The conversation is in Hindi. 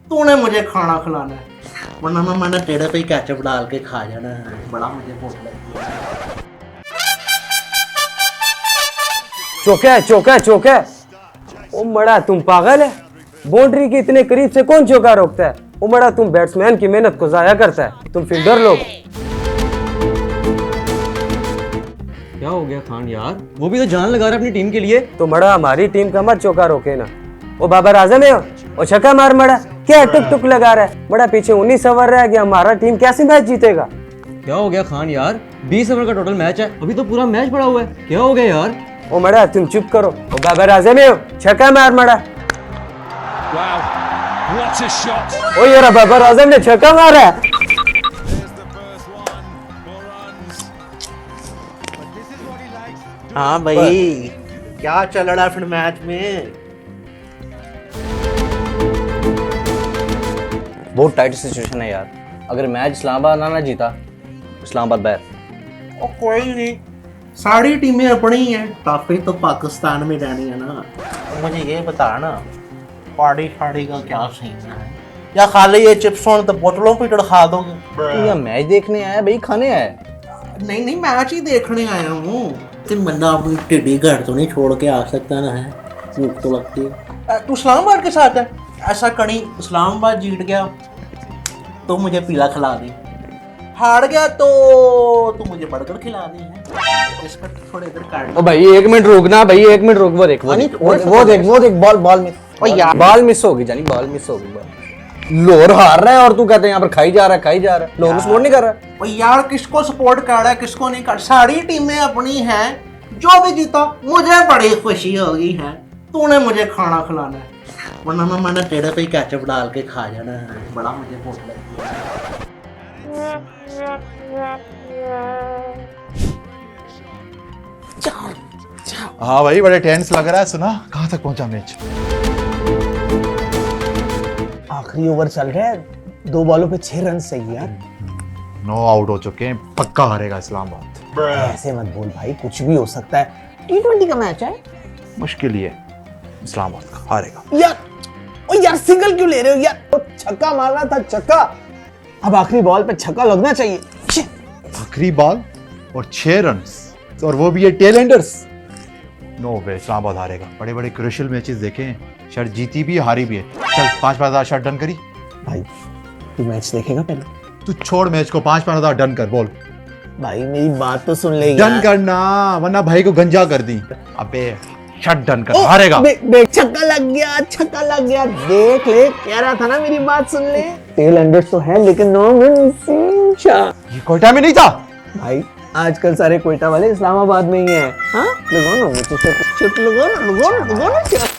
तूने मुझे खाना खिलाना है, वरना मैंने तेरे पे ही केचप डाल के खा जाना है। बड़ा मुझे भूख लगी है। चौका है। ओ मड़ा तुम पागल है? बाउंड्री के इतने करीब से कौन चौका रोकता है? ओ मड़ा तुम बैट्समैन की मेहनत को जाया करता है, तुम फील्डर लोग। क्या हो गया खान यार, वो भी तो जान लगा रहा है अपनी टीम के लिए। तो मड़ा हमारी टीम का मत चौका रोके ना। ओ बाबर आजम है ओ छक्का मार मड़ा, क्या टुक टुक लगा रहा है? मड़ा पीछे 19 ओवर रह गया, हमारा टीम कैसे मैच जीतेगा? क्या हो गया खान यार, 20 ओवर का टोटल मैच है, अभी तो पूरा मैच पड़ा हुआ है। क्या हो गया यार? ओ मड़ा तुम चुप करो। ओ बाबर आजम है छक्का मार मड़ा। ओ यार बाबर आजम ने छक्का मारा है। हाँ भाई, क्या चल रहा है फिर मैच में? बहुत टाइट सिचुएशन है यार। अगर मैच इस्लामाबाद ना जीता, इस्लामाबाद बैर। ओ कोई नहीं, सारी टीमें अपनी ही हैं, काफी तो पाकिस्तान में रहनी है ना। तो मुझे ये बता ना, पार्टी शाड़ी का क्या सीन है, या खाली ये चिप्स और तो बोतलों पे टड़खा दोगे? या मैच देखने आया भाई, खाने आया? नहीं, मैच ही देखने आया हूँ। तुम बंदा अपनी टिड्डी घर तो नहीं छोड़ के आ सकता ना, है भूख तो लगती है। तू इस्लामाबाद के साथ है, ऐसा कहीं इस्लामाबाद जीत गया तो मुझे पीला खिला दी, हार गया तो तू मुझे बर्गर खिला दी है। इसका थोड़ा इधर काट। ओ भाई 1 मिनट रुकना भाई, 1 मिनट रुक। वो देख बॉल मिस। ओ यार, बॉल मिस होगी जानी, बॉल मिस होगी। लोर हार रहा है और तू कहते हैं यहाँ पर खाई जा रहा है। लोर को सपोर्ट नहीं कर रहा। ओ यार, किसको सपोर्ट कर रहा है किसको नहीं कर, सारी टीमें अपनी हैं, जो भी जीता मुझे बड़ी खुशी होगी है। तूने मुझे खाना खिलाना है, वरना मैंने तेरे पे ही केचप डाल के खा जाना है। बड़ा मुझे भूख लगी है। हाँ भाई, बड़े टेंस लग रहा है। सुना कहाँ तक पहुंचा मैच? आखिरी ओवर चल रहा है, 2 बॉलों पे 6 रन सही यार। 9 आउट हो चुके हैं, पक्का हारेगा इस्लामाबाद। ऐसे मत बोल भाई, कुछ भी हो सकता है। T20 का मैच है, मुश्किल ही है, इस्लामाबाद का हारेगा। यार सिंगल क्यों ले रहे हो यार? तो छक्का मारना था, छक्का। अब आखिरी बॉल पे छक्का लगना चाहिए। आखिरी बॉल और 6 रन, और वो भी ये टेल एंडर्स। नो वे, इस्लामाबाद हारेगा। बड़े बड़े क्रूशियल मैचेस देखे हैं, शर्ट जीती भी है हारी भी है। चल 5,000 शर्ट डन करी भाई तू मैच देखेगा पहले? तू छोड़ मैच को, 5,000 डन कर। बोल भाई मेरी बात तो सुन ले डन यार। करना, वरना भाई को गंजा कर दी। अबे शर्ट डन कर, हारेगा। देख छक्का लग गया। देख ले, कह रहा था ना मेरी बात सुन ले। टेल एंडर्स तो है लेकिन 9 रन। ये कोयटा में नहीं था भाई, आजकल सारे कोयटा वाले इस्लामाबाद में ही हैं। हाँ लगाओ ना, लगाओ ना।